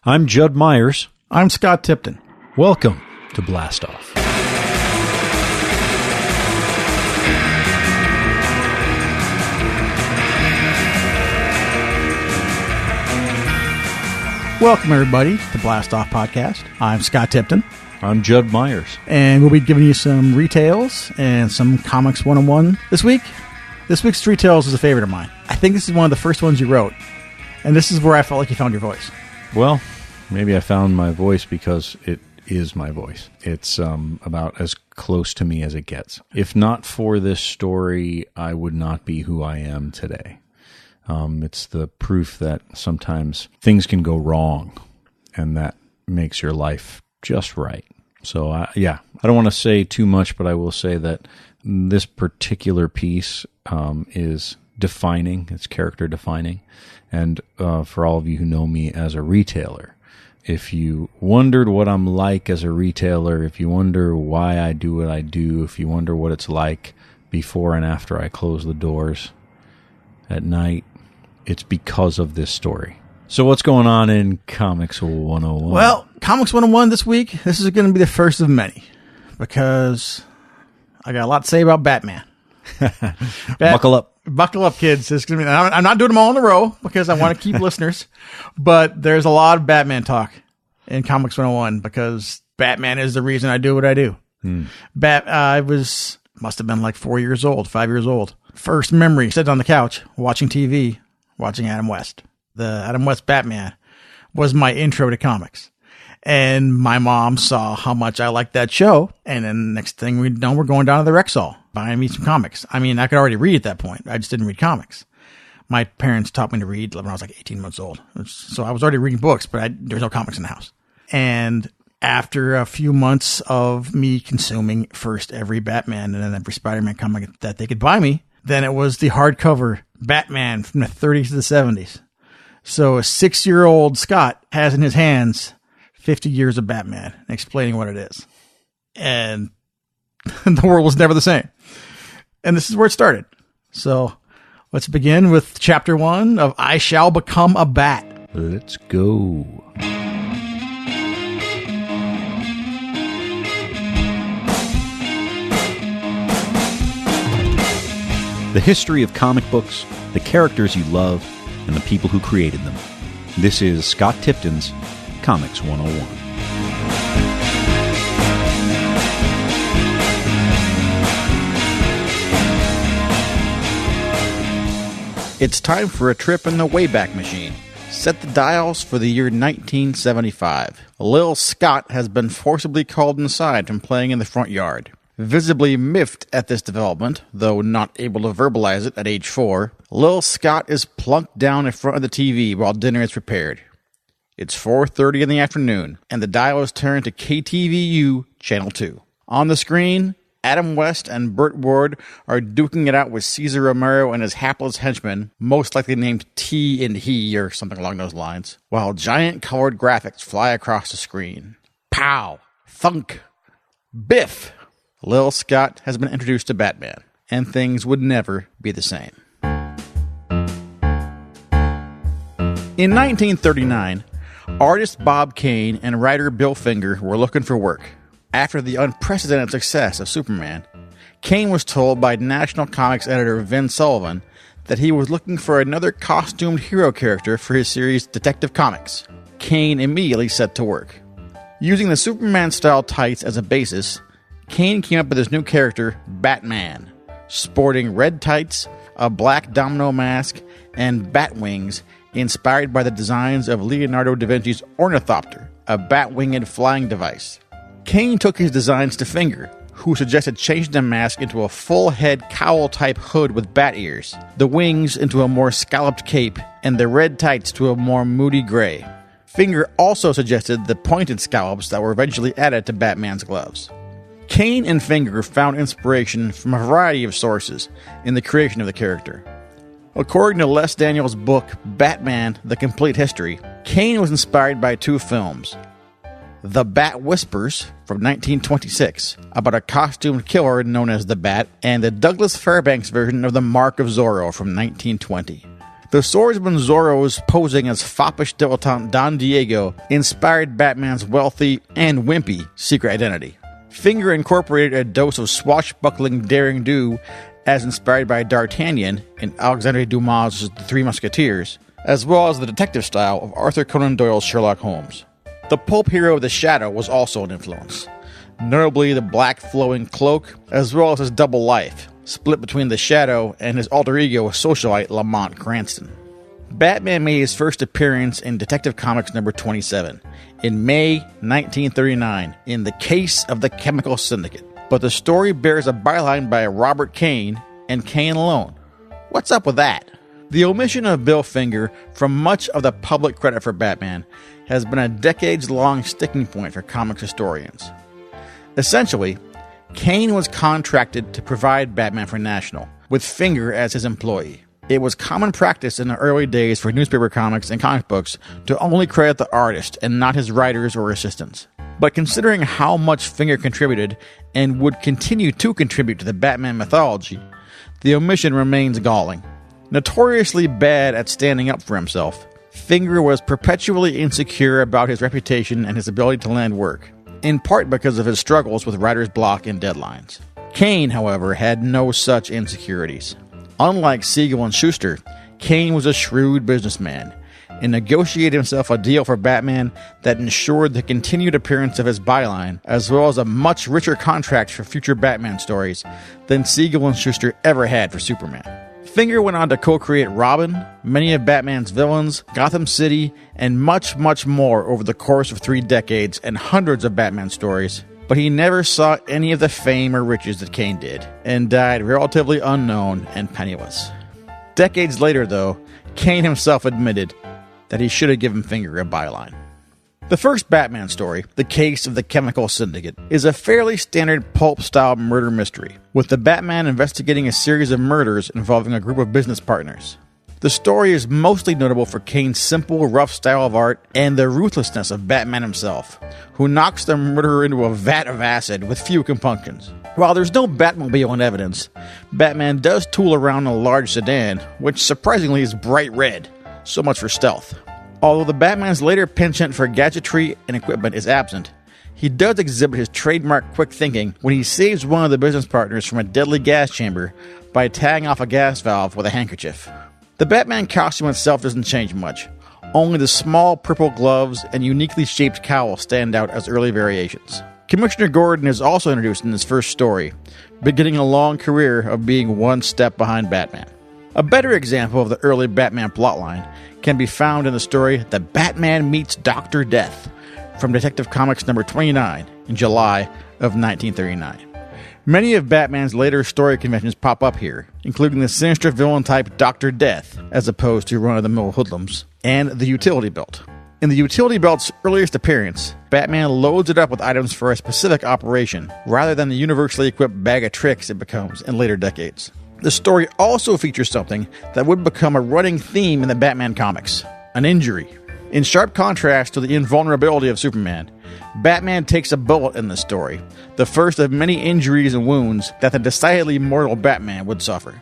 I'm Judd Myers. I'm Scott Tipton. Welcome to Blastoff. Welcome, everybody, to the Blastoff Podcast. I'm Scott Tipton. I'm Judd Myers. And we'll be giving you some retails and some Comics 101 this week. This week's retails is a favorite of mine. I think this is one of the first ones you wrote. And this is where I felt like you found your voice. Well, maybe I found my voice because it is my voice. It's about as close to me as it gets. If not for this story, I would not be who I am today. It's the proof that sometimes things can go wrong, and that makes your life just right. So, I don't want to say too much, but I will say that this particular piece is defining. It's character defining. And for all of you who know me as a retailer, if you wondered what I'm like as a retailer, if you wonder why I do what I do, if you wonder what it's like before and after I close the doors at night, it's because of this story. So what's going on in Comics 101? Well, Comics 101 this week, this is going to be the first of many, because I got a lot to say about Batman. Buckle up. Buckle up, kids. It's gonna be, I'm not doing them all in a row because I want to keep listeners, but there's a lot of Batman talk in Comics 101 because Batman is the reason I do what I do. I must have been like 5 years old. First memory, sitting on the couch, watching TV, watching Adam West. The Adam West Batman was my intro to comics. And my mom saw how much I liked that show. And then next thing we know, we're going down to the Rexall, buying me some comics. I mean, I could already read at that point. I just didn't read comics. My parents taught me to read when I was like 18 months old. So I was already reading books, but there was no comics in the house. And after a few months of me consuming first every Batman and then every Spider-Man comic that they could buy me, then it was the hardcover Batman from the 30s to the 70s. So a 6-year-old Scott has in his hands 50 years of Batman, explaining what it is. And the world was never the same. And this is where it started. So let's begin with chapter 1 of I Shall Become a Bat. Let's go. The history of comic books, the characters you love, and the people who created them. This is Scott Tipton's Comics 101. It's time for a trip in the Wayback Machine. Set the dials for the year 1975. Lil Scott has been forcibly called inside from playing in the front yard. Visibly miffed at this development, though not able to verbalize it at age 4, Lil Scott is plunked down in front of the TV while dinner is prepared. It's 4:30 in the afternoon, and the dial is turned to KTVU Channel 2. On the screen, Adam West and Burt Ward are duking it out with Cesar Romero and his hapless henchmen, most likely named T and He or something along those lines, while giant colored graphics fly across the screen. Pow! Thunk! Biff! Lil Scott has been introduced to Batman, and things would never be the same. In 1939, artist Bob Kane and writer Bill Finger were looking for work. After the unprecedented success of Superman, Kane was told by National Comics editor Vin Sullivan that he was looking for another costumed hero character for his series Detective Comics. Kane immediately set to work. Using the Superman-style tights as a basis, Kane came up with his new character, Batman, sporting red tights, a black domino mask, and bat wings inspired by the designs of Leonardo da Vinci's ornithopter, a bat-winged flying device. Kane took his designs to Finger, who suggested changing the mask into a full-head cowl-type hood with bat ears, the wings into a more scalloped cape, and the red tights to a more moody gray. Finger also suggested the pointed scallops that were eventually added to Batman's gloves. Kane and Finger found inspiration from a variety of sources in the creation of the character. According to Les Daniels' book, Batman, The Complete History, Kane was inspired by 2 films. The Bat Whispers from 1926, about a costumed killer known as the Bat, and the Douglas Fairbanks version of The Mark of Zorro from 1920. The swordsman Zorro's posing as foppish dilettante Don Diego inspired Batman's wealthy and wimpy secret identity. Finger incorporated a dose of swashbuckling daring-do as inspired by D'Artagnan in Alexandre Dumas' The Three Musketeers, as well as the detective style of Arthur Conan Doyle's Sherlock Holmes. The pulp hero The Shadow was also an influence, notably the black flowing cloak, as well as his double life, split between the Shadow and his alter ego socialite Lamont Cranston. Batman made his first appearance in Detective Comics number 27 in May 1939 in The Case of the Chemical Syndicate, but the story bears a byline by Robert Kane and Kane alone. What's up with that? The omission of Bill Finger from much of the public credit for Batman has been a decades-long sticking point for comics historians. Essentially, Kane was contracted to provide Batman for National, with Finger as his employee. It was common practice in the early days for newspaper comics and comic books to only credit the artist and not his writers or assistants. But considering how much Finger contributed and would continue to contribute to the Batman mythology, the omission remains galling. Notoriously bad at standing up for himself, Finger was perpetually insecure about his reputation and his ability to land work, in part because of his struggles with writer's block and deadlines. Kane, however, had no such insecurities. Unlike Siegel and Schuster, Kane was a shrewd businessman and negotiated himself a deal for Batman that ensured the continued appearance of his byline, as well as a much richer contract for future Batman stories than Siegel and Schuster ever had for Superman. Finger went on to co-create Robin, many of Batman's villains, Gotham City, and much, much more over the course of 3 decades and hundreds of Batman stories, but he never saw any of the fame or riches that Kane did, and died relatively unknown and penniless. Decades later, though, Kane himself admitted that he should have given Finger a byline. The first Batman story, The Case of the Chemical Syndicate, is a fairly standard pulp-style murder mystery, with the Batman investigating a series of murders involving a group of business partners. The story is mostly notable for Kane's simple, rough style of art and the ruthlessness of Batman himself, who knocks the murderer into a vat of acid with few compunctions. While there's no Batmobile in evidence, Batman does tool around in a large sedan, which surprisingly is bright red, so much for stealth. Although the Batman's later penchant for gadgetry and equipment is absent, he does exhibit his trademark quick thinking when he saves one of the business partners from a deadly gas chamber by tagging off a gas valve with a handkerchief. The Batman costume itself doesn't change much. Only the small purple gloves and uniquely shaped cowl stand out as early variations. Commissioner Gordon is also introduced in his first story, beginning a long career of being one step behind Batman. A better example of the early Batman plotline can be found in the story The Batman Meets Dr. Death from Detective Comics number 29 in July of 1939. Many of Batman's later story conventions pop up here, including the sinister villain type Dr. Death, as opposed to run-of-the-mill hoodlums, and the Utility Belt. In the Utility Belt's earliest appearance, Batman loads it up with items for a specific operation, rather than the universally equipped bag of tricks it becomes in later decades. The story also features something that would become a running theme in the Batman comics: an injury. In sharp contrast to the invulnerability of Superman, Batman takes a bullet in this story, the first of many injuries and wounds that the decidedly mortal Batman would suffer.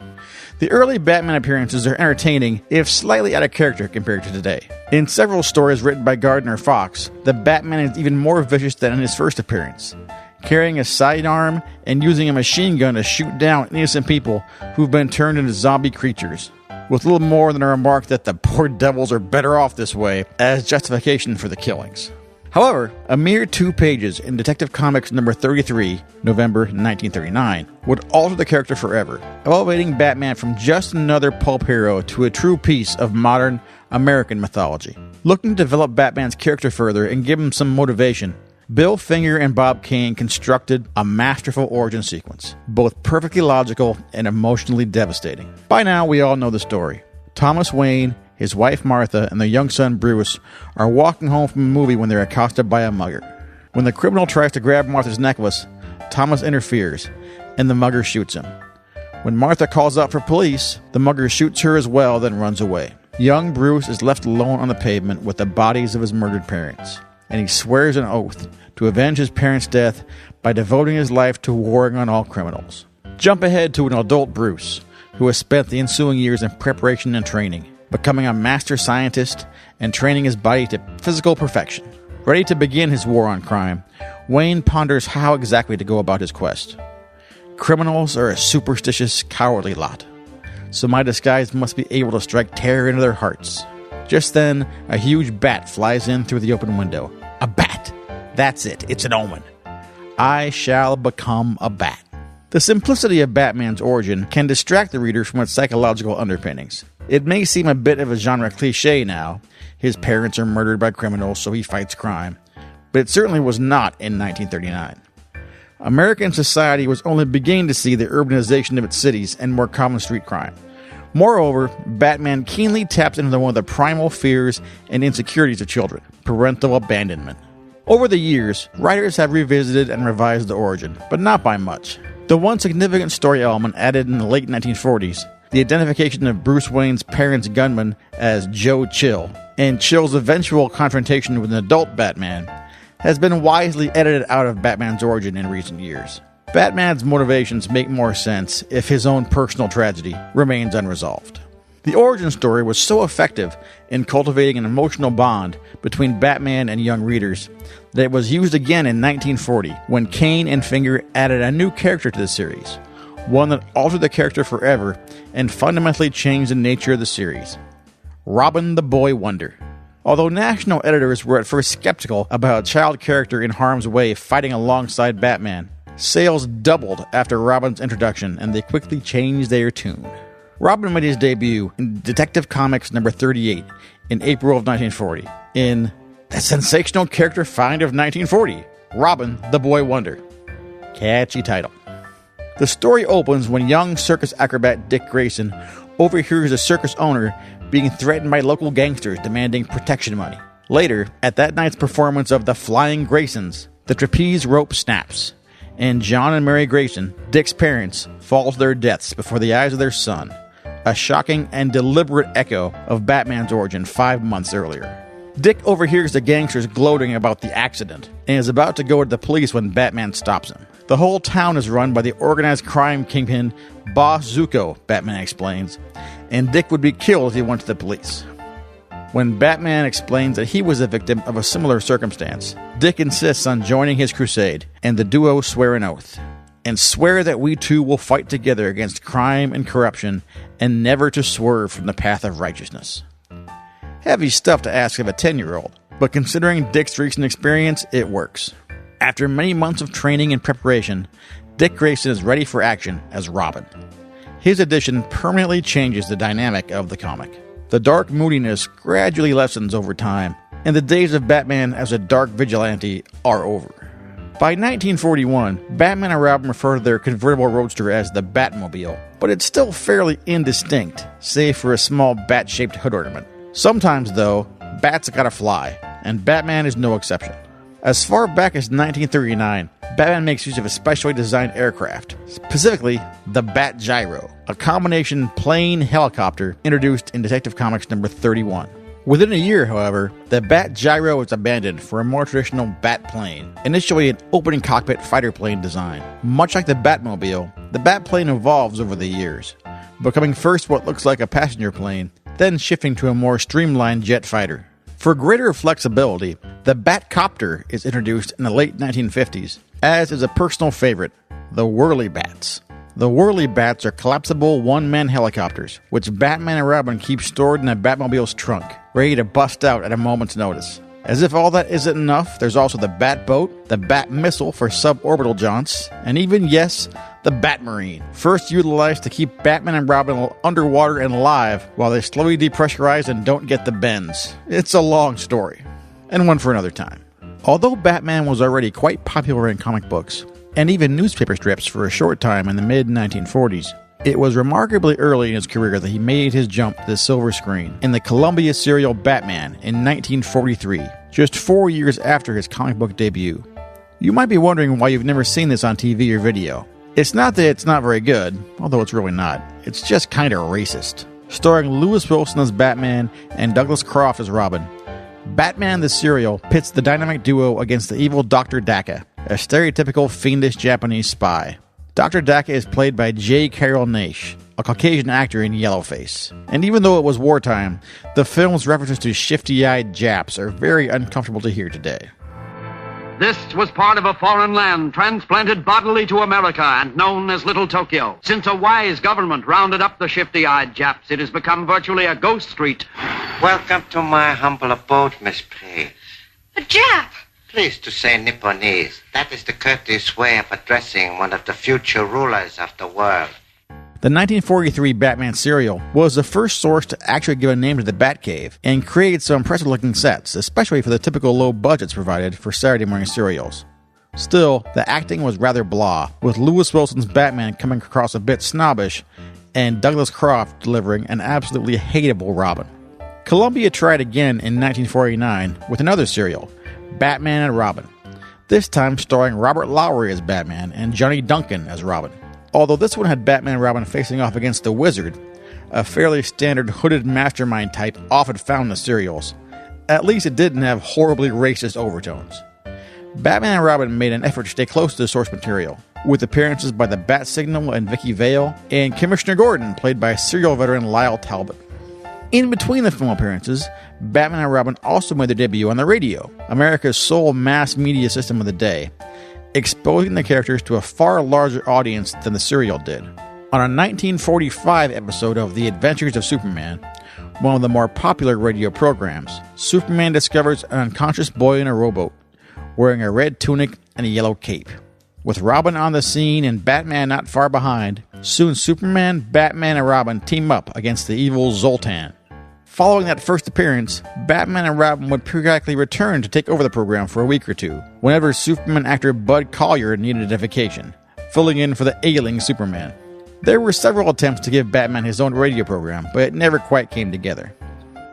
The early Batman appearances are entertaining, if slightly out of character compared to today. In several stories written by Gardner Fox, the Batman is even more vicious than in his first appearance, carrying a sidearm and using a machine gun to shoot down innocent people who've been turned into zombie creatures, with little more than a remark that the poor devils are better off this way as justification for the killings. However, a mere 2 pages in Detective Comics number 33, November 1939, would alter the character forever, elevating Batman from just another pulp hero to a true piece of modern American mythology. Looking to develop Batman's character further and give him some motivation, Bill Finger and Bob Kane constructed a masterful origin sequence, both perfectly logical and emotionally devastating. By now, we all know the story. Thomas Wayne, his wife Martha, and their young son Bruce are walking home from a movie when they're accosted by a mugger. When the criminal tries to grab Martha's necklace, Thomas interferes, and the mugger shoots him. When Martha calls out for police, the mugger shoots her as well, then runs away. Young Bruce is left alone on the pavement with the bodies of his murdered parents, and he swears an oath to avenge his parents' death by devoting his life to warring on all criminals. Jump ahead to an adult Bruce, who has spent the ensuing years in preparation and training. becoming a master scientist and training his body to physical perfection. Ready to begin his war on crime, Wayne ponders how exactly to go about his quest. Criminals are a superstitious, cowardly lot, so my disguise must be able to strike terror into their hearts. Just then, a huge bat flies in through the open window. A bat! That's it, it's an omen. I shall become a bat. The simplicity of Batman's origin can distract the reader from its psychological underpinnings. It may seem a bit of a genre cliche now. His parents are murdered by criminals, so he fights crime. But it certainly was not in 1939. American society was only beginning to see the urbanization of its cities and more common street crime. Moreover, Batman keenly taps into one of the primal fears and insecurities of children: parental abandonment. Over the years, writers have revisited and revised the origin, but not by much. The one significant story element added in the late 1940s, the identification of Bruce Wayne's parents' gunman as Joe Chill, and Chill's eventual confrontation with an adult Batman, has been wisely edited out of Batman's origin in recent years. Batman's motivations make more sense if his own personal tragedy remains unresolved. The origin story was so effective in cultivating an emotional bond between Batman and young readers that it was used again in 1940 when Kane and Finger added a new character to the series, one that altered the character forever and fundamentally changed the nature of the series: Robin the Boy Wonder. Although national editors were at first skeptical about a child character in harm's way fighting alongside Batman, sales doubled after Robin's introduction, and they quickly changed their tune. Robin made his debut in Detective Comics number 38 in April of 1940 in the sensational character find of 1940, Robin the Boy Wonder. Catchy title. The story opens when young circus acrobat Dick Grayson overhears a circus owner being threatened by local gangsters demanding protection money. Later, at that night's performance of The Flying Graysons, the trapeze rope snaps, and John and Mary Grayson, Dick's parents, fall to their deaths before the eyes of their son, a shocking and deliberate echo of Batman's origin 5 months earlier. Dick overhears the gangsters gloating about the accident and is about to go to the police when Batman stops him. The whole town is run by the organized crime kingpin Boss Zuko, Batman explains, and Dick would be killed if he went to the police. When Batman explains that he was a victim of a similar circumstance, Dick insists on joining his crusade, and the duo swear an oath, and swear that we two will fight together against crime and corruption and never to swerve from the path of righteousness. Heavy stuff to ask of a 10-year-old, but considering Dick's recent experience, it works. After many months of training and preparation, Dick Grayson is ready for action as Robin. His addition permanently changes the dynamic of the comic. The dark moodiness gradually lessens over time, and the days of Batman as a dark vigilante are over. By 1941, Batman and Robin refer to their convertible roadster as the Batmobile, but it's still fairly indistinct, save for a small bat-shaped hood ornament. Sometimes, though, bats gotta fly, and Batman is no exception. As far back as 1939, Batman makes use of a specially designed aircraft, specifically the Bat Gyro, a combination plane helicopter introduced in Detective Comics number 31. Within a year, however, the Bat Gyro was abandoned for a more traditional Bat plane, initially an open cockpit fighter plane design. Much like the Batmobile, the Bat plane evolves over the years, becoming first what looks like a passenger plane, then shifting to a more streamlined jet fighter. For greater flexibility, the Batcopter is introduced in the late 1950s, as is a personal favorite, the Whirly Bats. The Whirly Bats are collapsible one-man helicopters, which Batman and Robin keep stored in the Batmobile's trunk, ready to bust out at a moment's notice. As if all that isn't enough, there's also the Batboat, the Bat Missile for suborbital jaunts, and even, yes, the Batmarine, first utilized to keep Batman and Robin underwater and alive while they slowly depressurize and don't get the bends. It's a long story, and one for another time. Although Batman was already quite popular in comic books, and even newspaper strips for a short time in the mid-1940s, it was remarkably early in his career that he made his jump to the silver screen in the Columbia serial Batman in 1943, just 4 years after his comic book debut. You might be wondering why you've never seen this on TV or video. It's not that it's not very good, although it's really not. It's just kinda racist. Starring Lewis Wilson as Batman and Douglas Croft as Robin, Batman the Serial pits the dynamic duo against the evil Dr. Daka, a stereotypical fiendish Japanese spy. Dr. Daka is played by J. Carroll Naish, a Caucasian actor in yellowface. And even though it was wartime, the film's references to shifty-eyed Japs are very uncomfortable to hear today. This was part of a foreign land transplanted bodily to America and known as Little Tokyo. Since a wise government rounded up the shifty-eyed Japs, it has become virtually a ghost street. Welcome to my humble abode, Miss Please. A Jap! Please to say Nipponese. That is the courteous way of addressing one of the future rulers of the world. The 1943 Batman serial was the first source to actually give a name to the Batcave and created some impressive-looking sets, especially for the typical low budgets provided for Saturday morning serials. Still, the acting was rather blah, with Lewis Wilson's Batman coming across a bit snobbish and Douglas Croft delivering an absolutely hateable Robin. Columbia tried again in 1949 with another serial, Batman and Robin, this time starring Robert Lowry as Batman and Johnny Duncan as Robin. Although this one had Batman and Robin facing off against the Wizard, a fairly standard hooded mastermind type often found in the serials, at least it didn't have horribly racist overtones. Batman and Robin made an effort to stay close to the source material, with appearances by the Bat Signal and Vicky Vale, and Commissioner Gordon, played by serial veteran Lyle Talbot. In between the film appearances, Batman and Robin also made their debut on the radio, America's sole mass media system of the day, exposing the characters to a far larger audience than the serial did. On a 1945 episode of The Adventures of Superman, one of the more popular radio programs, Superman discovers an unconscious boy in a rowboat, wearing a red tunic and a yellow cape. With Robin on the scene and Batman not far behind, soon Superman, Batman, and Robin team up against the evil Zoltan. Following that first appearance, Batman and Robin would periodically return to take over the program for a week or two, whenever Superman actor Bud Collyer needed a vacation, filling in for the ailing Superman. There were several attempts to give Batman his own radio program, but it never quite came together.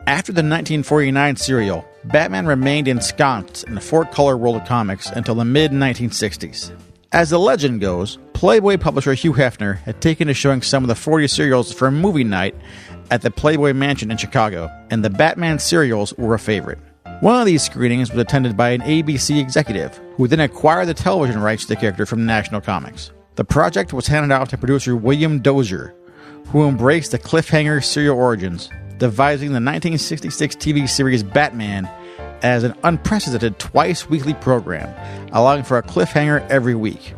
After the 1949 serial, Batman remained ensconced in the four-color world of comics until the mid-1960s. As the legend goes, Playboy publisher Hugh Hefner had taken to showing some of the 40 serials for a movie night at the Playboy Mansion in Chicago, and the Batman serials were a favorite. One of these screenings was attended by an ABC executive, who then acquired the television rights to the character from National Comics. The project was handed off to producer William Dozier, who embraced the cliffhanger serial origins, devising the 1966 TV series Batman as an unprecedented twice-weekly program, allowing for a cliffhanger every week.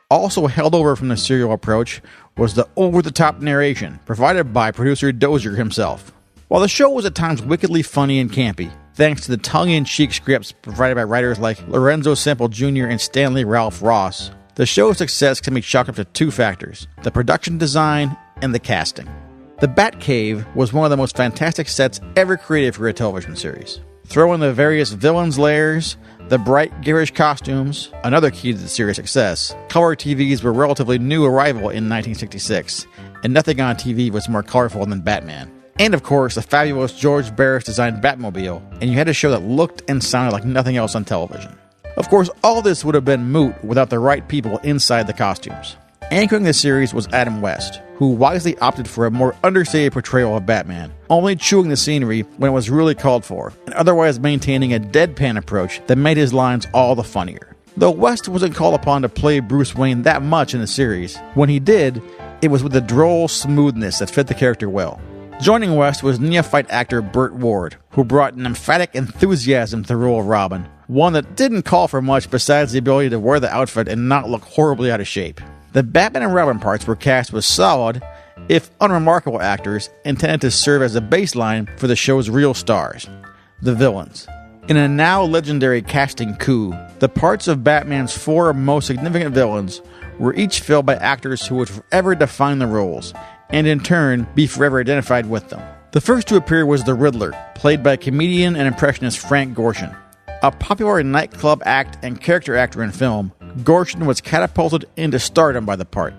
Also held over from the serial approach was the over-the-top narration provided by producer Dozier himself. While the show was at times wickedly funny and campy, thanks to the tongue-in-cheek scripts provided by writers like Lorenzo Semple Jr. and Stanley Ralph Ross, the show's success can be chalked up to two factors: the production design and the casting. The Batcave was one of the most fantastic sets ever created for a television series. Throw in the various villains' lairs, the bright, garish costumes, another key to the series' success. Color TVs were a relatively new arrival in 1966, and nothing on TV was more colorful than Batman. And of course, the fabulous George Barris-designed Batmobile, and you had a show that looked and sounded like nothing else on television. Of course, all this would have been moot without the right people inside the costumes. Anchoring the series was Adam West, who wisely opted for a more understated portrayal of Batman, only chewing the scenery when it was really called for, and otherwise maintaining a deadpan approach that made his lines all the funnier. Though West wasn't called upon to play Bruce Wayne that much in the series, when he did, it was with a droll smoothness that fit the character well. Joining West was neophyte actor Burt Ward, who brought an emphatic enthusiasm to the role of Robin, one that didn't call for much besides the ability to wear the outfit and not look horribly out of shape. The Batman and Robin parts were cast with solid, if unremarkable actors intended to serve as a baseline for the show's real stars, the villains. In a now legendary casting coup, the parts of Batman's four most significant villains were each filled by actors who would forever define the roles, and in turn be forever identified with them. The first to appear was the Riddler, played by comedian and impressionist Frank Gorshin. A popular nightclub act and character actor in film, Gorshin was catapulted into stardom by the part.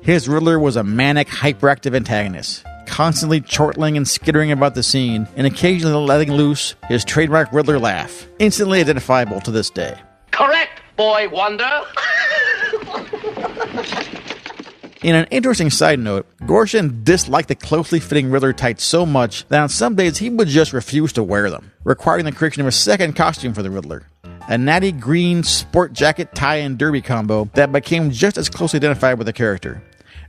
His Riddler was a manic, hyperactive antagonist, constantly chortling and skittering about the scene, and occasionally letting loose his trademark Riddler laugh, instantly identifiable to this day. Correct, boy wonder. In an interesting side note, Gorshin disliked the closely fitting Riddler tights so much that on some days he would just refuse to wear them, requiring the creation of a second costume for the Riddler. A natty green sport jacket, tie, and derby combo that became just as closely identified with the character,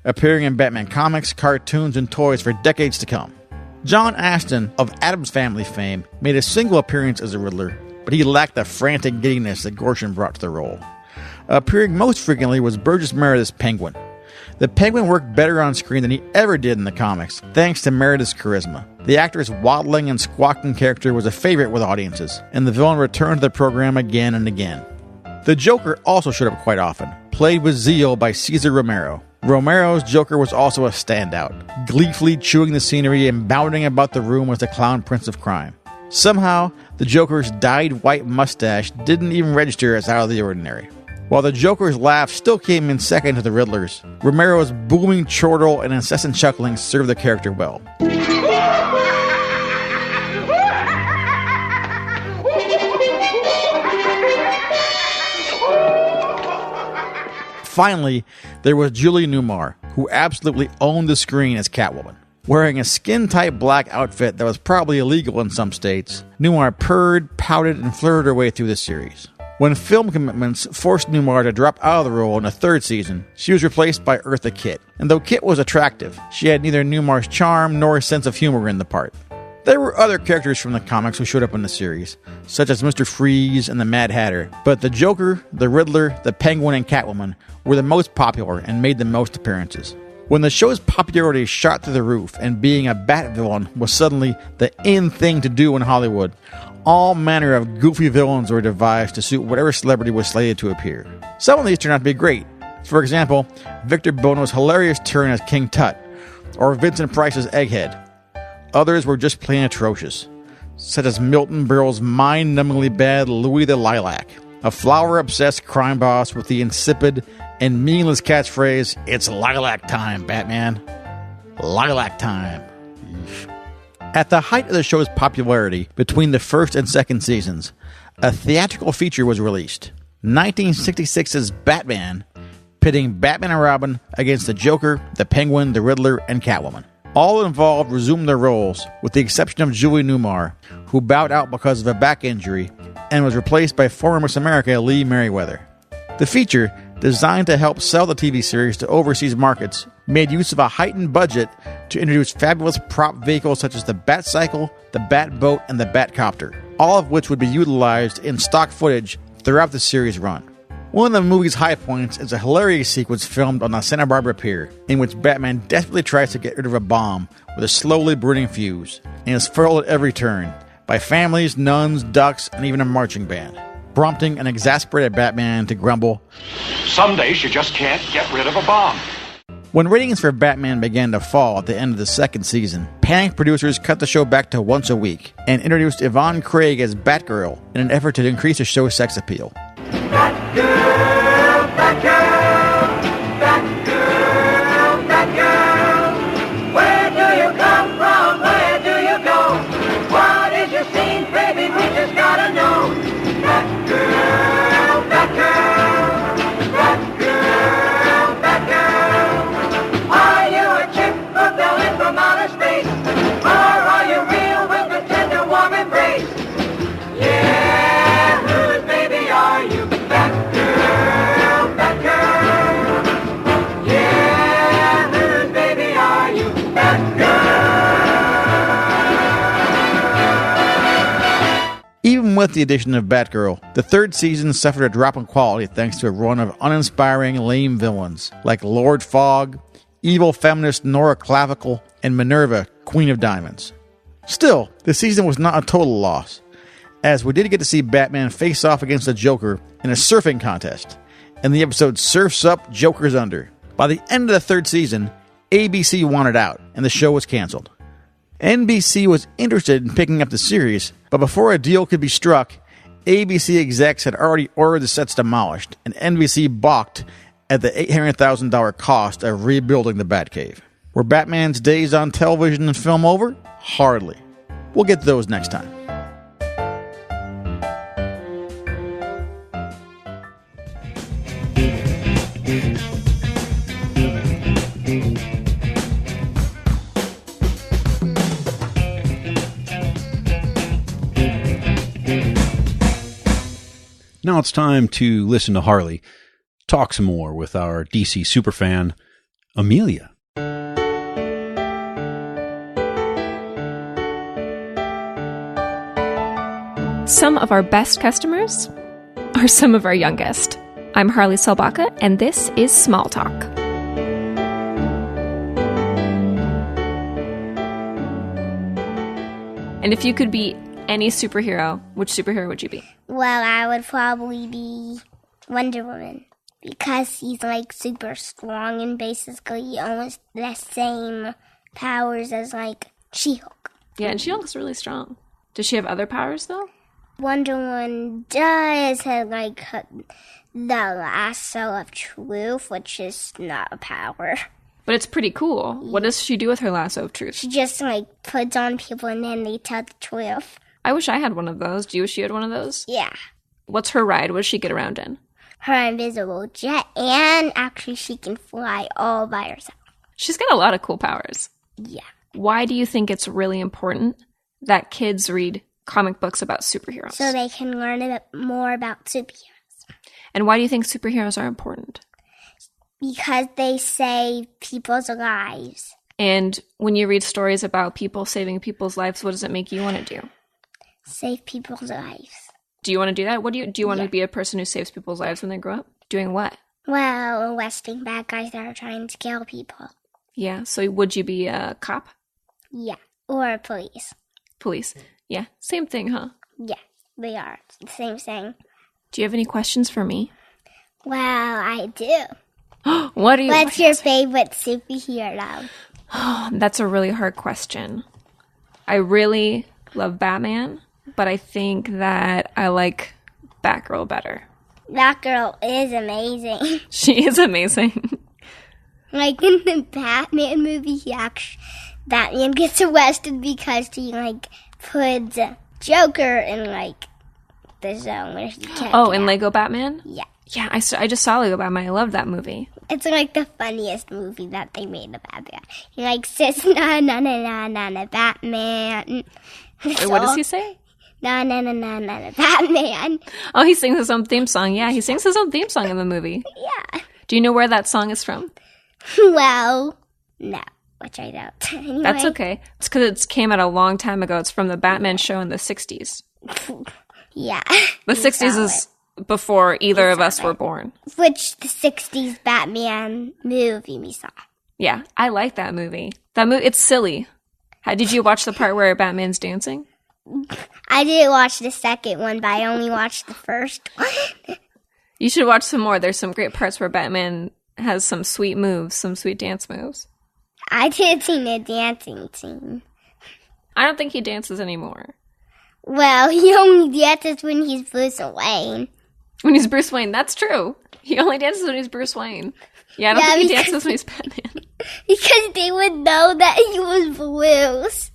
appearing in Batman comics, cartoons, and toys for decades to come. John Astin of Addams Family fame made a single appearance as a Riddler, but he lacked the frantic giddiness that Gorshin brought to the role. Appearing most frequently was Burgess Meredith's Penguin. The Penguin worked better on screen than he ever did in the comics, thanks to Meredith's charisma. The actor's waddling and squawking character was a favorite with audiences, and the villain returned to the program again and again. The Joker also showed up quite often, played with zeal by Cesar Romero. Romero's Joker was also a standout, gleefully chewing the scenery and bounding about the room as the clown prince of crime. Somehow, the Joker's dyed white mustache didn't even register as out of the ordinary. While the Joker's laugh still came in second to the Riddler's, Romero's booming chortle and incessant chuckling served the character well. Finally, there was Julie Newmar, who absolutely owned the screen as Catwoman. Wearing a skin-tight black outfit that was probably illegal in some states, Newmar purred, pouted, and flirted her way through the series. When film commitments forced Newmar to drop out of the role in the third season, she was replaced by Eartha Kitt. And though Kitt was attractive, she had neither Newmar's charm nor sense of humor in the part. There were other characters from the comics who showed up in the series, such as Mr. Freeze and the Mad Hatter, but the Joker, the Riddler, the Penguin, and Catwoman were the most popular and made the most appearances. When the show's popularity shot through the roof and being a Bat villain was suddenly the in thing to do in Hollywood, all manner of goofy villains were devised to suit whatever celebrity was slated to appear. Some of these turned out to be great. For example, Victor Bono's hilarious turn as King Tut, or Vincent Price's Egghead. Others were just plain atrocious, such as Milton Berle's mind-numbingly bad Louis the Lilac, a flower-obsessed crime boss with the insipid and meaningless catchphrase, "It's lilac time, Batman. Lilac time." Eesh. At the height of the show's popularity, between the first and second seasons, a theatrical feature was released, 1966's Batman, pitting Batman and Robin against the Joker, the Penguin, the Riddler, and Catwoman. All involved resumed their roles, with the exception of Julie Newmar, who bowed out because of a back injury and was replaced by former Miss America Lee Merriweather. The feature, designed to help sell the TV series to overseas markets, made use of a heightened budget to introduce fabulous prop vehicles such as the Batcycle, the Batboat, and the Batcopter, all of which would be utilized in stock footage throughout the series run. One of the movie's high points is a hilarious sequence filmed on the Santa Barbara Pier, in which Batman desperately tries to get rid of a bomb with a slowly burning fuse, and is foiled at every turn by families, nuns, ducks, and even a marching band, prompting an exasperated Batman to grumble, Some days you just can't get rid of a bomb. When ratings for Batman began to fall at the end of the second season, panicked producers cut the show back to once a week and introduced Yvonne Craig as Batgirl in an effort to increase the show's sex appeal. Batgirl, Batgirl, Batgirl, Batgirl. Where do you come from? Where do you go? What is your scene, baby? We just gotta know. Batgirl, Batgirl, Batgirl, Batgirl. Are you a chick who fell in from outer space? Or are you real with a tender, warm embrace? Yeah, whose baby are you? Batgirl, Batgirl. Yeah, whose baby are you? Batgirl. Even with the addition of Batgirl, the third season suffered a drop in quality thanks to a run of uninspiring, lame villains like Lord Fogg, evil feminist Nora Clavicle, and Minerva, Queen of Diamonds. Still, the season was not a total loss, as we did get to see Batman face off against the Joker in a surfing contest, in the episode Surf's Up, Joker's Under. By the end of the third season, ABC wanted out, and the show was canceled. NBC was interested in picking up the series, but before a deal could be struck, ABC execs had already ordered the sets demolished, and NBC balked at the $800,000 cost of rebuilding the Batcave. Were Batman's days on television and film over? Hardly. We'll get to those next time. Now it's time to listen to Harley talk some more with our DC superfan, Amelia. Some of our best customers are some of our youngest. I'm Harley Solbaka, and this is Small Talk. And if you could be any superhero, which superhero would you be? Well, I would probably be Wonder Woman because he's like super strong and basically almost the same powers as like She-Hulk. Yeah, and She-Hulk's really strong. Does she have other powers though? Wonder Woman does have like the lasso of truth, which is not a power. But it's pretty cool. What does she do with her lasso of truth? She just like puts on people and then they tell the truth. I wish I had one of those. Do you wish you had one of those? Yeah. What's her ride? What does she get around in? Her invisible jet, and actually she can fly all by herself. She's got a lot of cool powers. Yeah. Why do you think it's really important that kids read comic books about superheroes? So they can learn a bit more about superheroes. And why do you think superheroes are important? Because they save people's lives. And when you read stories about people saving people's lives, what does it make you want to do? Save people's lives. Do you want to do that? What do you want to be a person who saves people's lives when they grow up? Doing what? Well, arresting bad guys that are trying to kill people. Yeah, so would you be a cop? Yeah, or a police. Police. Yeah, same thing, huh? Yeah, they are. It's the same thing. Do you have any questions for me? Well, I do. What do you... What's your favorite superhero? That's a really hard question. I really love Batman, but I think that I like Batgirl better. Batgirl is amazing. She is amazing. Like in the Batman movie, Batman gets arrested because he like puts Joker in like the zone where he can't. Oh, in Lego Batman? Yeah. Yeah, I just saw Lego Batman. I love that movie. It's like the funniest movie that they made of Batman. He like says, na na na na na na Batman. Wait, what does he say? Na na na na na na Batman. Oh, he sings his own theme song. Yeah, he sings his own theme song in the movie. Yeah. Do you know where that song is from? Well, no, which I don't. Anyway. That's okay. It's because it came out a long time ago. It's from the Batman show in the 60s. Yeah. The 60s is before either of us were born. Which the 60s Batman movie we saw. Yeah, I like that movie. It's silly. Did you watch the part where Batman's dancing? I didn't watch the second one, but I only watched the first one. You should watch some more. There's some great parts where Batman has some sweet moves, some sweet dance moves. I didn't see the dancing scene. I don't think he dances anymore. Well, he only dances when he's Bruce Wayne. When he's Bruce Wayne, that's true. He only dances when he's Bruce Wayne. Yeah, I don't think he dances when he's Batman. Because they would know that he was Bruce.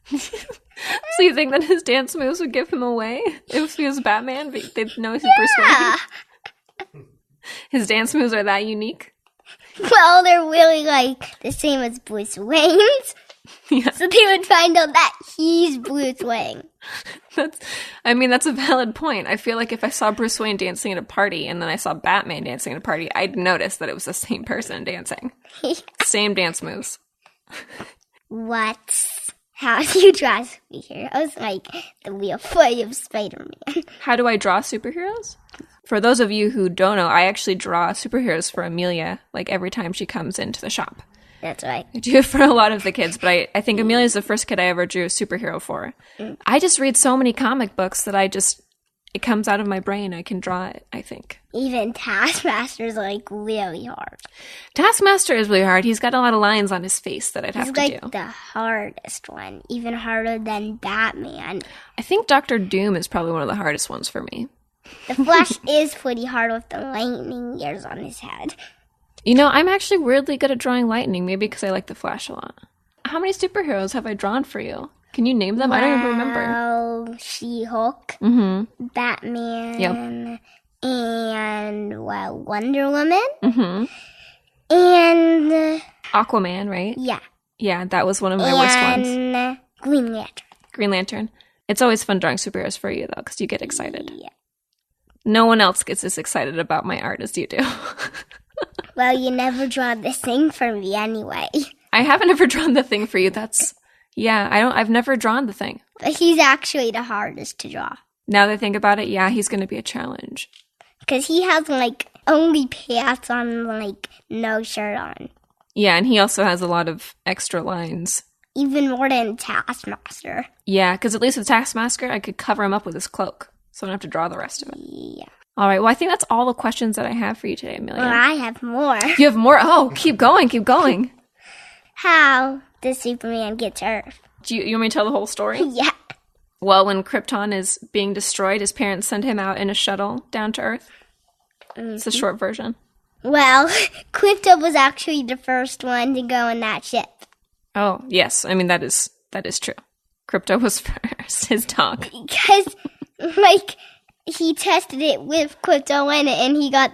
So you think that his dance moves would give him away if he was Batman? But they'd know he's Bruce Wayne. His dance moves are that unique? Well, they're really like the same as Bruce Wayne's. Yeah. So they would find out that he's Bruce Wayne. That's a valid point. I feel like if I saw Bruce Wayne dancing at a party and then I saw Batman dancing at a party, I'd notice that it was the same person dancing. Same dance moves. How do you draw superheroes? Like the real foot of Spider-Man. How do I draw superheroes? For those of you who don't know, I actually draw superheroes for Amelia, like every time she comes into the shop. That's right. I do it for a lot of the kids, but I think Amelia's the first kid I ever drew a superhero for. I just read so many comic books that it comes out of my brain. I can draw it, I think. Even Taskmaster's like really hard. Taskmaster is really hard. He's got a lot of lines on his face that I'd have to do. He's like the hardest one, even harder than Batman. I think Dr. Doom is probably one of the hardest ones for me. The Flash is pretty hard with the lightning ears on his head. You know, I'm actually weirdly good at drawing lightning, maybe because I like the Flash a lot. How many superheroes have I drawn for you? Can you name them? I don't even remember. Well, She-Hulk, Batman, Yep. and, well, Wonder Woman, Mm-hmm. and, Aquaman, right? yeah, Yeah, that was one of my worst ones. and Green Lantern. Green Lantern. It's always fun drawing superheroes for you, though, because you get excited. Yeah. No one else gets as excited about my art as you do. Well, you never draw this thing for me anyway. I haven't ever drawn the thing for you. I've never drawn the thing. But he's actually the hardest to draw. Now that I think about it, yeah, he's going to be a challenge. Because he has, like, only pants on, like, no shirt on. Yeah, and he also has a lot of extra lines. Even more than Taskmaster. Yeah, because at least with Taskmaster, I could cover him up with his cloak, so I don't have to draw the rest of it. Yeah. All right, well, I think that's all the questions that I have for you today, Amelia. Well, I have more. You have more? Oh, keep going. How does Superman get to Earth? You want me to tell the whole story? Yeah. Well, when Krypton is being destroyed, his parents send him out in a shuttle down to Earth. It's a short version. Well, Krypto was actually the first one to go in that ship. Oh, yes. I mean, that is true. Krypto was first, his dog. Because, like, he tested it with Krypto in it, and he got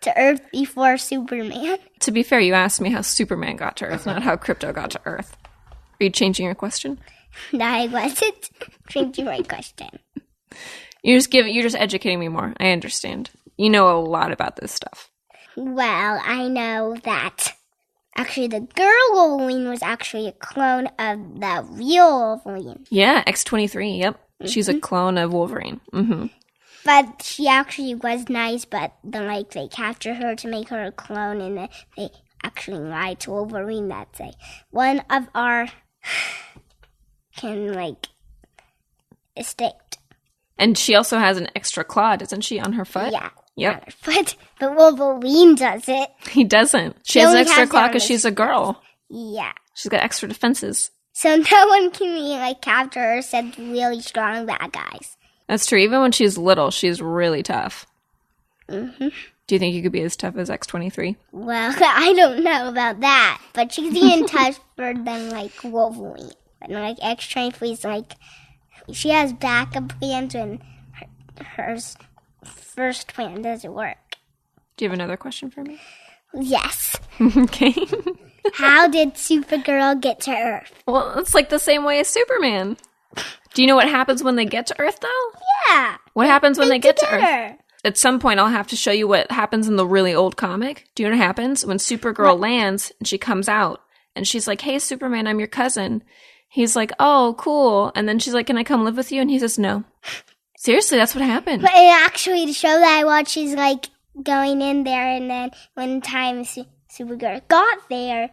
to Earth before Superman. To be fair, you asked me how Superman got to Earth, not how Krypto got to Earth. Are you changing your question? No, I wasn't. Changing my question. You're just educating me more. I understand. You know a lot about this stuff. Well, I know that actually the girl Wolverine was actually a clone of the real Wolverine. Yeah, X-23, yep. She's a clone of Wolverine. Mm-hmm. But she actually was nice, but then, like, they captured her to make her a clone, and then they actually lied to Wolverine that say one of our escaped. And she also has an extra claw, doesn't she, on her foot? Yeah. Yep. On her foot. But Wolverine does it. He doesn't. She has an only extra has claw it on because his she's a girl. Yeah. She's got extra defenses. So no one can, capture her except really strong bad guys. That's true. Even when she's little, she's really tough. Mm-hmm. Do you think you could be as tough as X-23? Well, I don't know about that. But she's even tougher than, Wolverine. But, X-23's, she has backup plans when her first plan doesn't work. Do you have another question for me? Yes. Okay. How did Supergirl get to Earth? Well, it's like the same way as Superman. Do you know what happens when they get to Earth, though? Yeah. What happens when they get to Earth? Together. At some point, I'll have to show you what happens in the really old comic. Do you know what happens? When Supergirl lands and she comes out and she's like, "Hey, Superman, I'm your cousin." He's like, "Oh, cool." And then she's like, "Can I come live with you?" And he says, "No." Seriously, that's what happened. But actually, the show that I watched is going in there, and then when time Supergirl got there,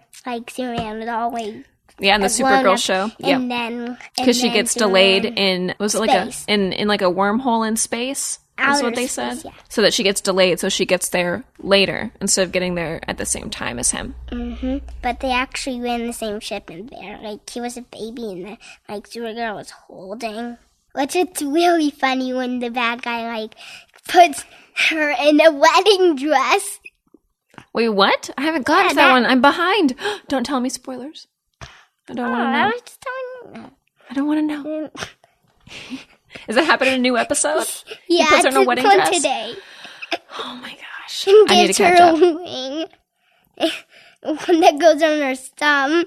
Superman was always in the Supergirl show. Yeah, and then because she gets delayed in space. in a wormhole in space. That's what they said. Space, yeah. So that she gets delayed, so she gets there later instead of getting there at the same time as him. Mm-hmm. But they actually were in the same ship in there. He was a baby, and the Supergirl was holding. Which it's really funny when the bad guy puts her in a wedding dress. Wait, what? I haven't got to that one. I'm behind. Don't tell me spoilers. I don't want to know. I was just telling you. I don't want to know. Is that happening in a new episode? Yeah, he puts her in a wedding dress today. Oh my gosh! And I need to catch up. Ring. One that goes on her thumb.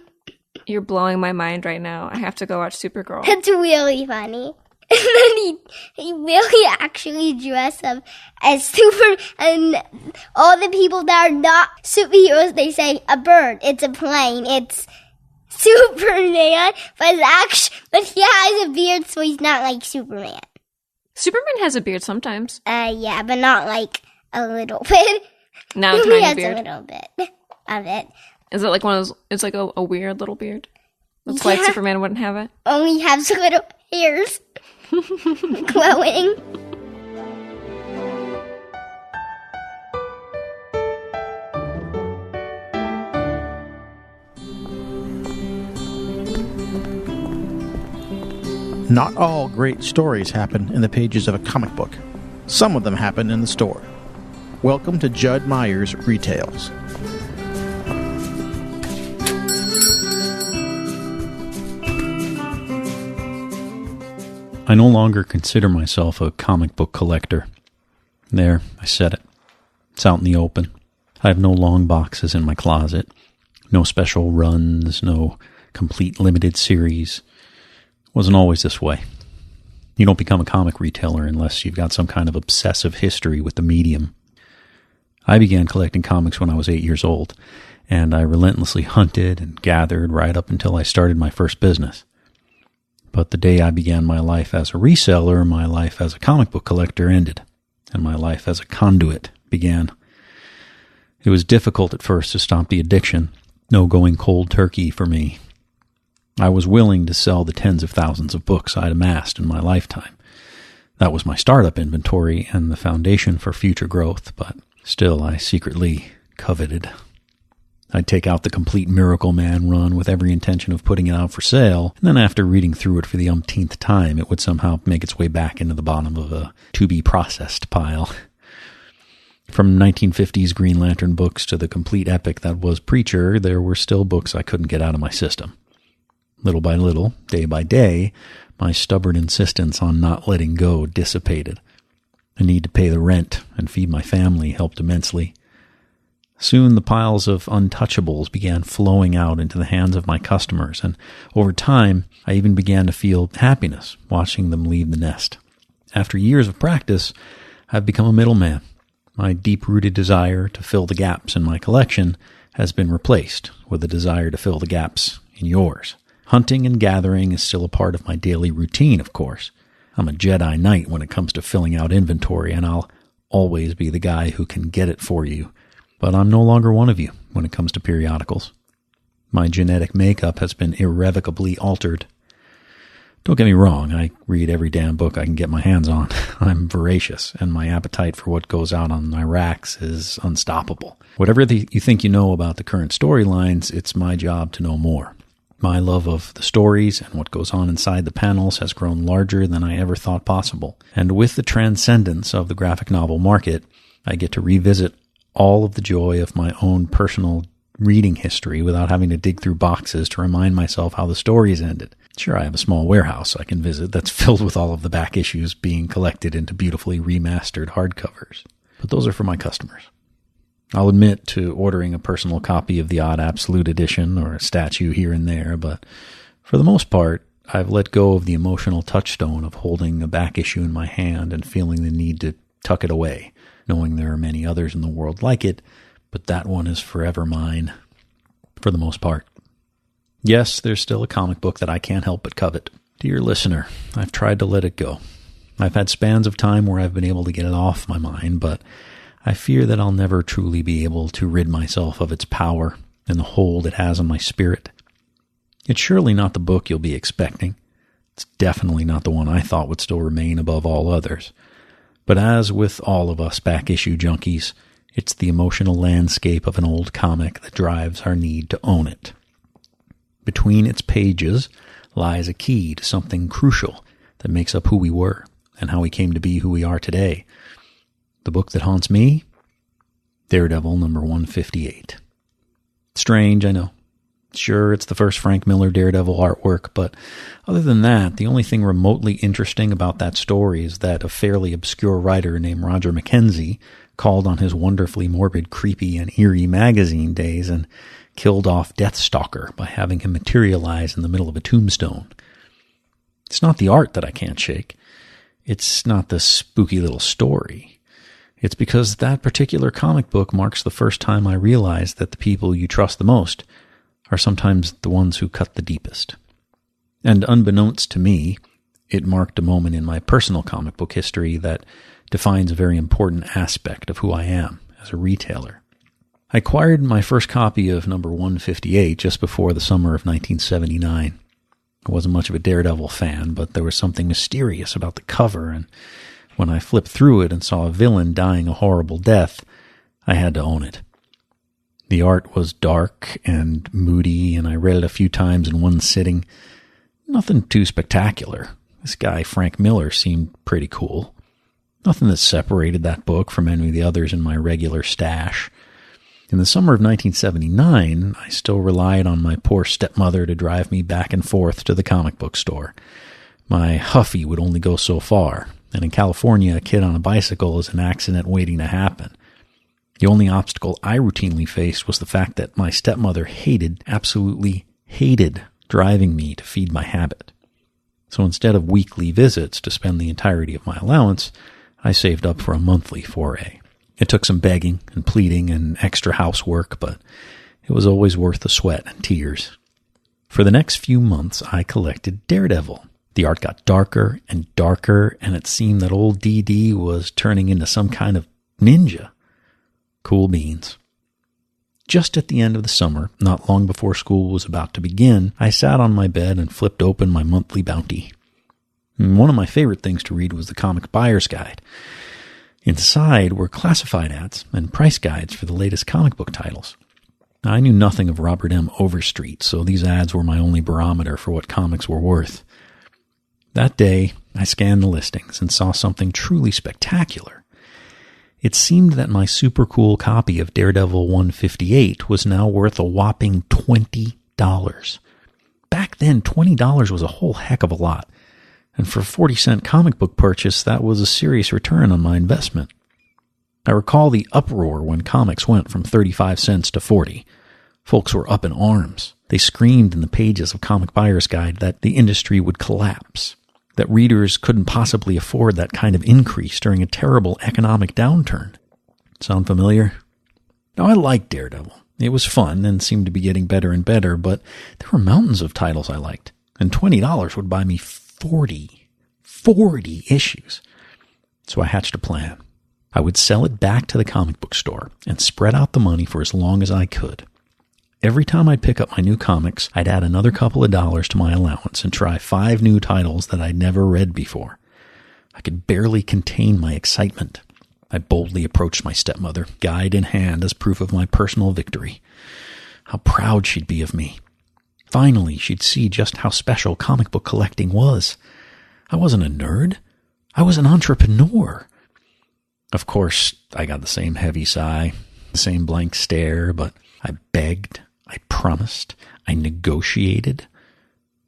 You're blowing my mind right now. I have to go watch Supergirl. It's really funny. And then he really actually dressed up as and all the people that are not superheroes, they say a bird, it's a plane, it's Superman, but he has a beard, so he's not like Superman. Superman has a beard sometimes. Yeah, but not a little bit. Not a he tiny has beard. A little bit of it. Is it like one of those? It's like a weird little beard. That's why Superman wouldn't have it. Only has little hairs glowing. Not all great stories happen in the pages of a comic book. Some of them happen in the store. Welcome to Judd Meyer's Retails. I no longer consider myself a comic book collector. There, I said it. It's out in the open. I have no long boxes in my closet, no special runs, no complete limited series. It wasn't always this way. You don't become a comic retailer unless you've got some kind of obsessive history with the medium. I began collecting comics when I was 8 years old, and I relentlessly hunted and gathered right up until I started my first business. But the day I began my life as a reseller, my life as a comic book collector ended, and my life as a conduit began. It was difficult at first to stop the addiction. No going cold turkey for me. I was willing to sell the tens of thousands of books I'd amassed in my lifetime. That was my startup inventory and the foundation for future growth, but still I secretly coveted. I'd take out the complete Miracle Man run with every intention of putting it out for sale, and then after reading through it for the umpteenth time, it would somehow make its way back into the bottom of a to-be-processed pile. From 1950s Green Lantern books to the complete epic that was Preacher, there were still books I couldn't get out of my system. Little by little, day by day, my stubborn insistence on not letting go dissipated. The need to pay the rent and feed my family helped immensely. Soon the piles of untouchables began flowing out into the hands of my customers, and over time, I even began to feel happiness watching them leave the nest. After years of practice, I've become a middleman. My deep-rooted desire to fill the gaps in my collection has been replaced with a desire to fill the gaps in yours. Hunting and gathering is still a part of my daily routine, of course. I'm a Jedi Knight when it comes to filling out inventory, and I'll always be the guy who can get it for you. But I'm no longer one of you when it comes to periodicals. My genetic makeup has been irrevocably altered. Don't get me wrong, I read every damn book I can get my hands on. I'm voracious, and my appetite for what goes out on my racks is unstoppable. Whatever you think you know about the current storylines, it's my job to know more. My love of the stories and what goes on inside the panels has grown larger than I ever thought possible. And with the transcendence of the graphic novel market, I get to revisit all of the joy of my own personal reading history without having to dig through boxes to remind myself how the stories ended. Sure, I have a small warehouse I can visit that's filled with all of the back issues being collected into beautifully remastered hardcovers. But those are for my customers. I'll admit to ordering a personal copy of the odd Absolute Edition or a statue here and there, but for the most part, I've let go of the emotional touchstone of holding a back issue in my hand and feeling the need to tuck it away, knowing there are many others in the world like it, but that one is forever mine, for the most part. Yes, there's still a comic book that I can't help but covet. Dear listener, I've tried to let it go. I've had spans of time where I've been able to get it off my mind, but I fear that I'll never truly be able to rid myself of its power and the hold it has on my spirit. It's surely not the book you'll be expecting. It's definitely not the one I thought would still remain above all others. But as with all of us back-issue junkies, it's the emotional landscape of an old comic that drives our need to own it. Between its pages lies a key to something crucial that makes up who we were and how we came to be who we are today. The book that haunts me? Daredevil number 158. Strange, I know. Sure, it's the first Frank Miller Daredevil artwork, but other than that, the only thing remotely interesting about that story is that a fairly obscure writer named Roger McKenzie called on his wonderfully morbid, creepy, and eerie magazine days and killed off Deathstalker by having him materialize in the middle of a tombstone. It's not the art that I can't shake. It's not the spooky little story. It's because that particular comic book marks the first time I realized that the people you trust the most are sometimes the ones who cut the deepest. And unbeknownst to me, it marked a moment in my personal comic book history that defines a very important aspect of who I am as a retailer. I acquired my first copy of number 158 just before the summer of 1979. I wasn't much of a Daredevil fan, but there was something mysterious about the cover, and when I flipped through it and saw a villain dying a horrible death, I had to own it. The art was dark and moody, and I read it a few times in one sitting. Nothing too spectacular. This guy, Frank Miller, seemed pretty cool. Nothing that separated that book from any of the others in my regular stash. In the summer of 1979, I still relied on my poor stepmother to drive me back and forth to the comic book store. My Huffy would only go so far, and in California, a kid on a bicycle is an accident waiting to happen. The only obstacle I routinely faced was the fact that my stepmother absolutely hated driving me to feed my habit. So instead of weekly visits to spend the entirety of my allowance, I saved up for a monthly foray. It took some begging and pleading and extra housework, but it was always worth the sweat and tears. For the next few months, I collected Daredevil. The art got darker and darker, and it seemed that old DD was turning into some kind of ninja. Cool beans. Just at the end of the summer, not long before school was about to begin, I sat on my bed and flipped open my monthly bounty. And one of my favorite things to read was the Comic Buyer's Guide. Inside were classified ads and price guides for the latest comic book titles. I knew nothing of Robert M. Overstreet, so these ads were my only barometer for what comics were worth. That day, I scanned the listings and saw something truly spectacular. It seemed that my super cool copy of Daredevil 158 was now worth a whopping $20. Back then, $20 was a whole heck of a lot. And for a 40-cent comic book purchase, that was a serious return on my investment. I recall the uproar when comics went from 35 cents to 40. Folks were up in arms. They screamed in the pages of Comic Buyer's Guide that the industry would collapse, that readers couldn't possibly afford that kind of increase during a terrible economic downturn. Sound familiar? Now, I liked Daredevil. It was fun and seemed to be getting better and better, but there were mountains of titles I liked, and $20 would buy me 40 issues. So I hatched a plan. I would sell it back to the comic book store and spread out the money for as long as I could. Every time I'd pick up my new comics, I'd add another couple of dollars to my allowance and try 5 new titles that I'd never read before. I could barely contain my excitement. I boldly approached my stepmother, guide in hand as proof of my personal victory. How proud she'd be of me. Finally, she'd see just how special comic book collecting was. I wasn't a nerd. I was an entrepreneur. Of course, I got the same heavy sigh, the same blank stare, but I begged, I promised, I negotiated.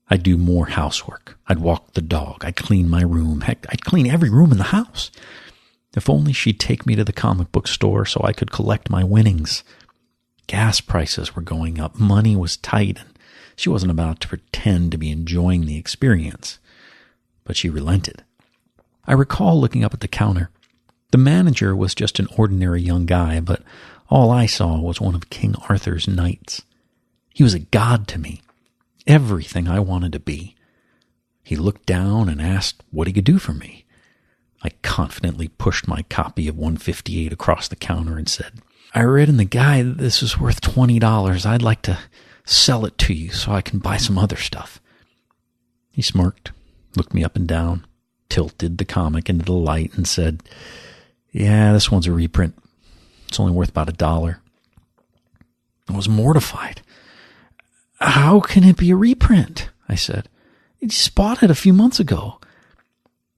I'd do more housework. I'd walk the dog. I'd clean my room. Heck, I'd clean every room in the house. If only she'd take me to the comic book store so I could collect my winnings. Gas prices were going up. Money was tight, and she wasn't about to pretend to be enjoying the experience. But she relented. I recall looking up at the counter. The manager was just an ordinary young guy, but all I saw was one of King Arthur's knights. He was a god to me, everything I wanted to be. He looked down and asked what he could do for me. I confidently pushed my copy of 158 across the counter and said, I read in the guide this is worth $20. I'd like to sell it to you so I can buy some other stuff. He smirked, looked me up and down, tilted the comic into the light and said, yeah, this one's a reprint. It's only worth about $1. I was mortified. How can it be a reprint? I said. You just bought it a few months ago.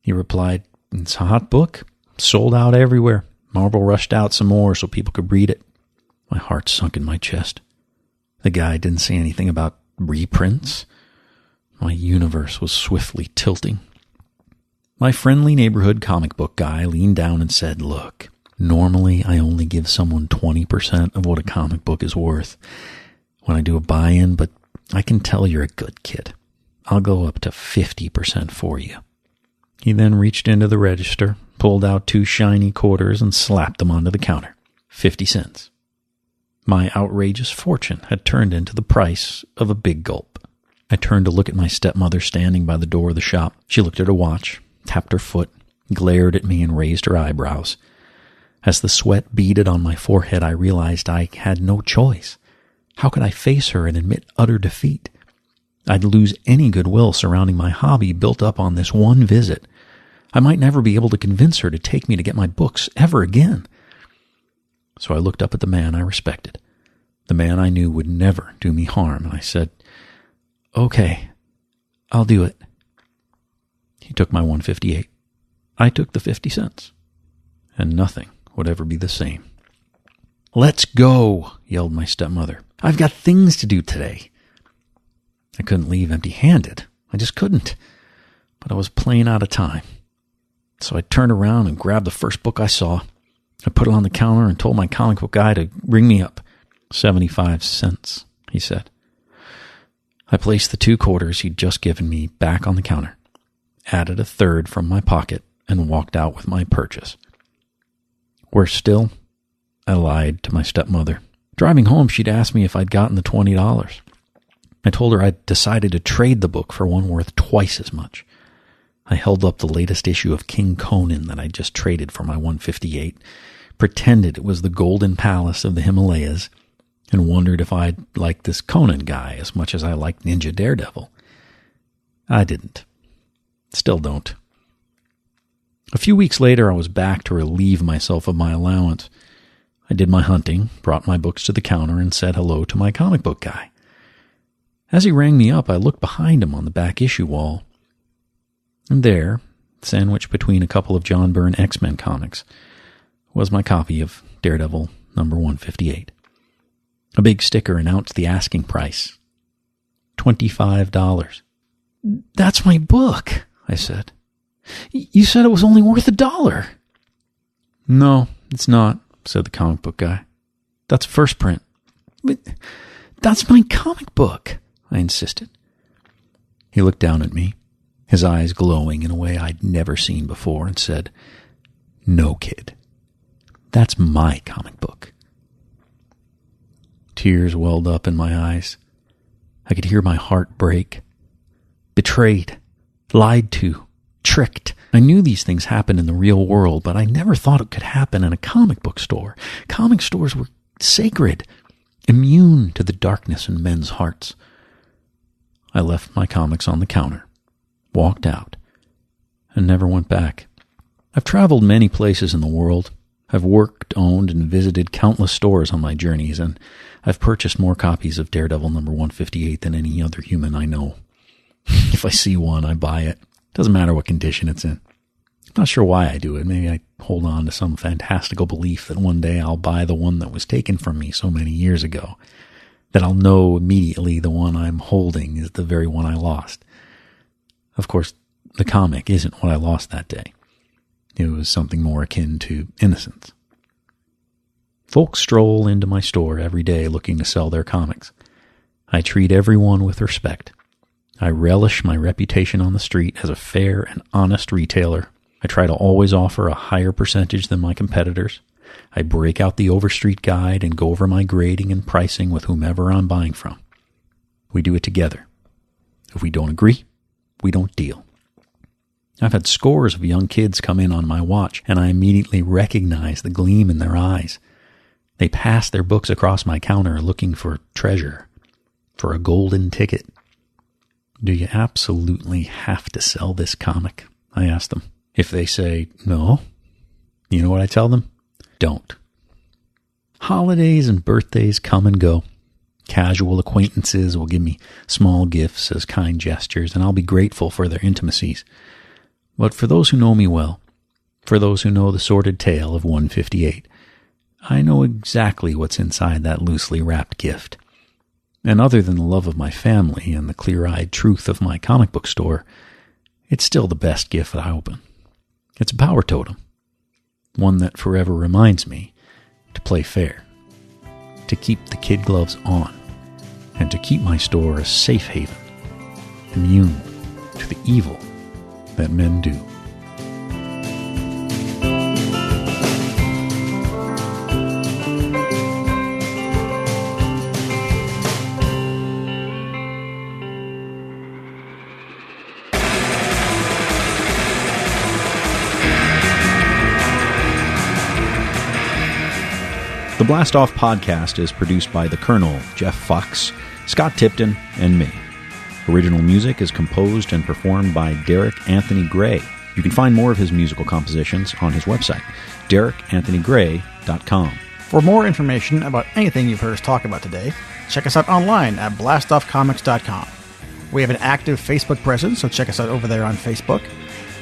He replied, it's a hot book. Sold out everywhere. Marvel rushed out some more so people could read it. My heart sunk in my chest. The guy didn't say anything about reprints. My universe was swiftly tilting. My friendly neighborhood comic book guy leaned down and said, look, normally I only give someone 20% of what a comic book is worth when I do a buy-in, but I can tell you're a good kid. I'll go up to 50% for you. He then reached into the register, pulled out 2 shiny quarters and slapped them onto the counter. 50 cents. My outrageous fortune had turned into the price of a big gulp. I turned to look at my stepmother standing by the door of the shop. She looked at her watch, tapped her foot, glared at me and raised her eyebrows. As the sweat beaded on my forehead, I realized I had no choice. How could I face her and admit utter defeat? I'd lose any goodwill surrounding my hobby built up on this one visit. I might never be able to convince her to take me to get my books ever again. So I looked up at the man I respected, the man I knew would never do me harm, and I said, okay, I'll do it. He took my 158. I took the 50 cents. And nothing would ever be the same. Let's go, yelled my stepmother. I've got things to do today. I couldn't leave empty-handed. I just couldn't. but I was plain out of time. So I turned around and grabbed the first book I saw. I put it on the counter and told my comic book guy to ring me up. 75 cents, he said. I placed the 2 quarters he'd just given me back on the counter, added a third from my pocket, and walked out with my purchase. Worse still, I lied to my stepmother. Driving home, she'd asked me if I'd gotten the $20. I told her I'd decided to trade the book for one worth twice as much. I held up the latest issue of King Conan that I'd just traded for my 158, pretended it was the Golden Palace of the Himalayas, and wondered if I'd like this Conan guy as much as I liked Ninja Daredevil. I didn't. Still don't. A few weeks later, I was back to relieve myself of my allowance. I did my hunting, brought my books to the counter, and said hello to my comic book guy. As he rang me up, I looked behind him on the back issue wall. And there, sandwiched between a couple of John Byrne X-Men comics, was my copy of Daredevil number 158. A big sticker announced the asking price. $25. That's my book, I said. You said it was only worth $1. No, it's not, said the comic book guy. That's first print. But that's my comic book, I insisted. He looked down at me, his eyes glowing in a way I'd never seen before, and said, No, kid. That's my comic book. Tears welled up in my eyes. I could hear my heart break. Betrayed, lied to, tricked. I knew these things happened in the real world, but I never thought it could happen in a comic book store. Comic stores were sacred, immune to the darkness in men's hearts. I left my comics on the counter, walked out, and never went back. I've traveled many places in the world. I've worked, owned, and visited countless stores on my journeys, and I've purchased more copies of Daredevil number 158 than any other human I know. If I see one, I buy it. Doesn't matter what condition it's in. I'm not sure why I do it. Maybe I hold on to some fantastical belief that one day I'll buy the one that was taken from me so many years ago, that I'll know immediately the one I'm holding is the very one I lost. Of course, the comic isn't what I lost that day. It was something more akin to innocence. Folks stroll into my store every day looking to sell their comics. I treat everyone with respect. I relish my reputation on the street as a fair and honest retailer. I try to always offer a higher percentage than my competitors. I break out the Overstreet Guide and go over my grading and pricing with whomever I'm buying from. We do it together. If we don't agree, we don't deal. I've had scores of young kids come in on my watch, and I immediately recognize the gleam in their eyes. They pass their books across my counter looking for treasure, for a golden ticket. Do you absolutely have to sell this comic? I ask them. If they say no, you know what I tell them? Don't. Holidays and birthdays come and go. Casual acquaintances will give me small gifts as kind gestures, and I'll be grateful for their intimacies. But for those who know me well, for those who know the sordid tale of 158, I know exactly what's inside that loosely wrapped gift. And other than the love of my family and the clear-eyed truth of my comic book store, it's still the best gift that I open. It's a power totem, one that forever reminds me to play fair, to keep the kid gloves on, and to keep my store a safe haven, immune to the evil that men do. The Blastoff podcast is produced by the Colonel, Jeff Fox, Scott Tipton, and me. Original music is composed and performed by Derek Anthony Gray. You can find more of his musical compositions on his website, DerekAnthonyGray.com. For more information about anything you've heard us talk about today, check us out online at blastoffcomics.com. We have an active Facebook presence, so check us out over there on Facebook.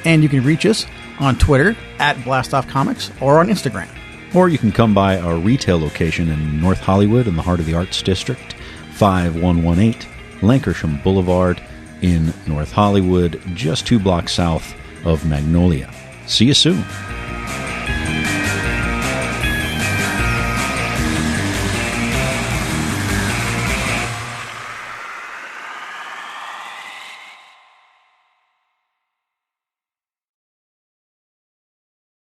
And you can reach us on Twitter at BlastoffComics or on Instagram. Or you can come by our retail location in North Hollywood in the heart of the Arts District, 5118 Lankershim Boulevard, in North Hollywood, just 2 blocks south of Magnolia. See you soon.